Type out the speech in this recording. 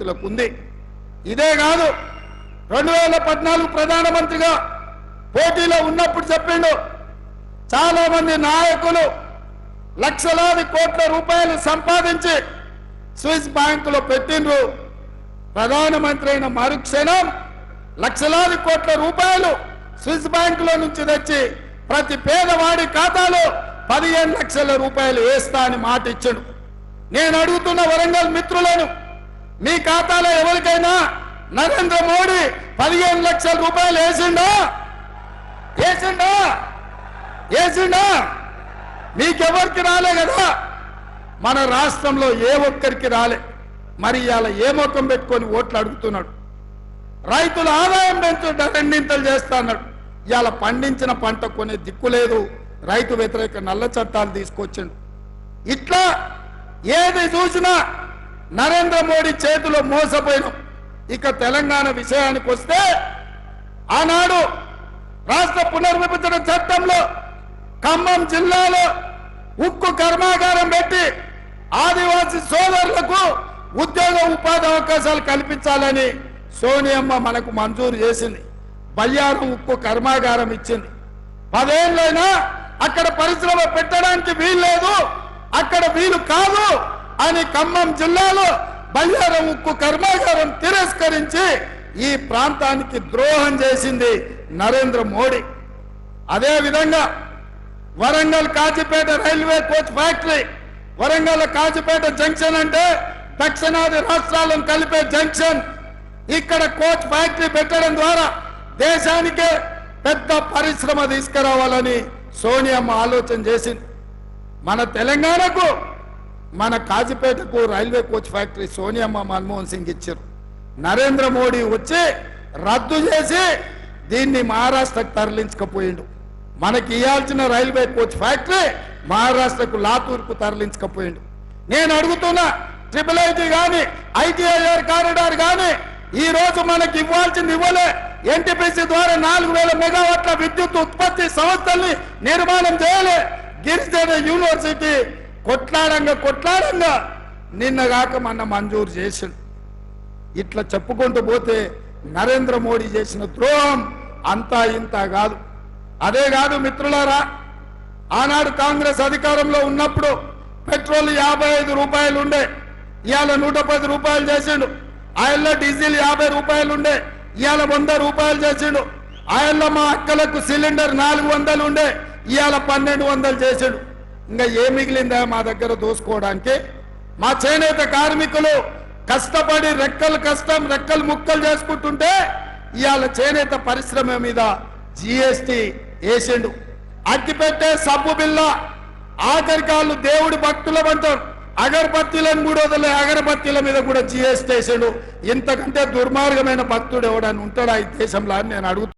రైతులకు ఉంది. ఇదే కాదు 2014 ప్రధానమంత్రిగా పోటీలో ఉన్నప్పుడు చెప్పిండు, చాలా మంది నాయకులు లక్షలాది కోట్ల రూపాయలు సంపాదించి స్విస్ బ్యాంకులో పెట్టిండ్రు. ప్రధానమంత్రి అయిన మరుక్షణం లక్షలాది కోట్ల రూపాయలు స్విస్ బ్యాంకులో నుంచి తెచ్చి ప్రతి పేదవాడి ఖాతాలో 15 లక్షల రూపాయలు వేస్తా అని మాట ఇచ్చాడు. నేను అడుగుతున్న వరంగల్ మిత్రులను, మీ ఖాతాలో ఎవరికైనా నరేంద్ర మోడీ 15 లక్షల రూపాయలు వేసిండా? వేసిండా? వేసిండా? మీకెవరికి రాలే కదా. మన రాష్ట్రంలో ఏ ఒక్కరికి రాలే. మరి ఇవాళ ఏ మొక్కం పెట్టుకొని ఓట్లు అడుగుతున్నాడు. రైతుల ఆదాయం పెంచుంటే రెండింతలు చేస్తా అన్నాడు. ఇవాళ పండించిన పంట కొనే దిక్కు లేదు. రైతు వ్యతిరేక నల్ల చట్టాలు తీసుకొచ్చిండు. ఇట్లా ఏది చూసినా నరేంద్ర మోడీ చేతిలో మోసపోయినాం. ఇక తెలంగాణ విషయానికి వస్తే, ఆనాడు రాష్ట్ర పునర్విభజన చట్టంలో ఖమ్మం జిల్లాలో ఉక్కు కర్మాగారం పెట్టి ఆదివాసీ సోదరులకు ఉద్యోగ ఉపాధి అవకాశాలు కల్పించాలని సోనియమ్మ మనకు మంజూరు చేసింది. బయ్యారం ఉక్కు కర్మాగారం ఇచ్చింది. 10 ఏళ్ళైనా అక్కడ పరిశ్రమ పెట్టడానికి వీలు లేదు, అక్కడ వీలు కాదు అని ఖమ్మం జిల్లాలో బయ్యారం ఉక్కు కర్మాగారం తిరస్కరించి ఈ ప్రాంతానికి ద్రోహం చేసింది నరేంద్ర మోడీ. అదే విధంగా Warangal Kazipet railway coach factory, Warangal Kazipet junction అంటే దక్షిణాది రాష్ట్రాలను కలిపే జంక్షన్. ఇక్కడ కోచ్ ఫ్యాక్టరీ పెట్టడం ద్వారా దేశానికే పెద్ద పరిశ్రమ తీసుకురావాలని సోనియమ్మ ఆలోచన చేసింది. మన తెలంగాణకు, మన కాజీపేటకు రైల్వే కోచ్ ఫ్యాక్టరీ సోనియమ్మ మన్మోహన్ సింగ్ ఇచ్చారు. నరేంద్ర మోడీ వచ్చి రద్దు చేసి దీన్ని మహారాష్ట్రకు తరలించకపోయిండు. మనకి ఇవ్వాల్సిన రైల్వే కోచ్ ఫ్యాక్టరీ మహారాష్ట్రకు లాతూర్కు తరలించకపోయిండు. నేను అడుగుతున్నా, IIIT కానీ ITIR కారిడార్ కానీ ఈ రోజు మనకి ఇవ్వాల్సింది ఇవ్వలే. NTPC ద్వారా 4000 మెగావాట్ల విద్యుత్ ఉత్పత్తి సంస్థల్ని నిర్మాణం చేయలే. గిరిజన యూనివర్సిటీ కొట్లాడంగా నిన్నగాక మొన్న మంజూరు చేసిండు. ఇట్లా చెప్పుకుంటూ పోతే నరేంద్ర మోడీ చేసిన ద్రోహం అంతా ఇంత కాదు. అదే కాదు మిత్రులారా, ఆనాడు కాంగ్రెస్ అధికారంలో ఉన్నప్పుడు పెట్రోల్ 55 రూపాయలు ఉండే, ఇవాళ 110 రూపాయలు చేసిండు. ఆయల్లో డీజిల్ 50 రూపాయలు ఉండే, ఇవాళ 100 రూపాయలు చేసిండు. ఆయల్లో మా అక్కలకు సిలిండర్ 400 ఉండే, ఇవాళ 1200 చేసిండు. ఇంకా ఏ మిగిలిందా మా దగ్గర దోసుకోవడానికి? మా చేనేత కార్మికులు కష్టపడి రెక్కలు ముక్కలు చేసుకుంటుంటే ఇవాళ చేనేత పరిశ్రమ మీద GST వేసిండు. అగ్గిపెట్టే సబ్బు బిల్ల, ఆఖరికి వాళ్ళు దేవుడి భక్తులు అంటారు, అగరబత్తీలను కూడా వదిలే అగరబత్తీల మీద కూడా GST వేసాడు. ఇంతకంటే దుర్మార్గమైన భక్తుడు ఎవడని ఉంటాడా ఈ దేశంలో అని నేను అడుగుతాను.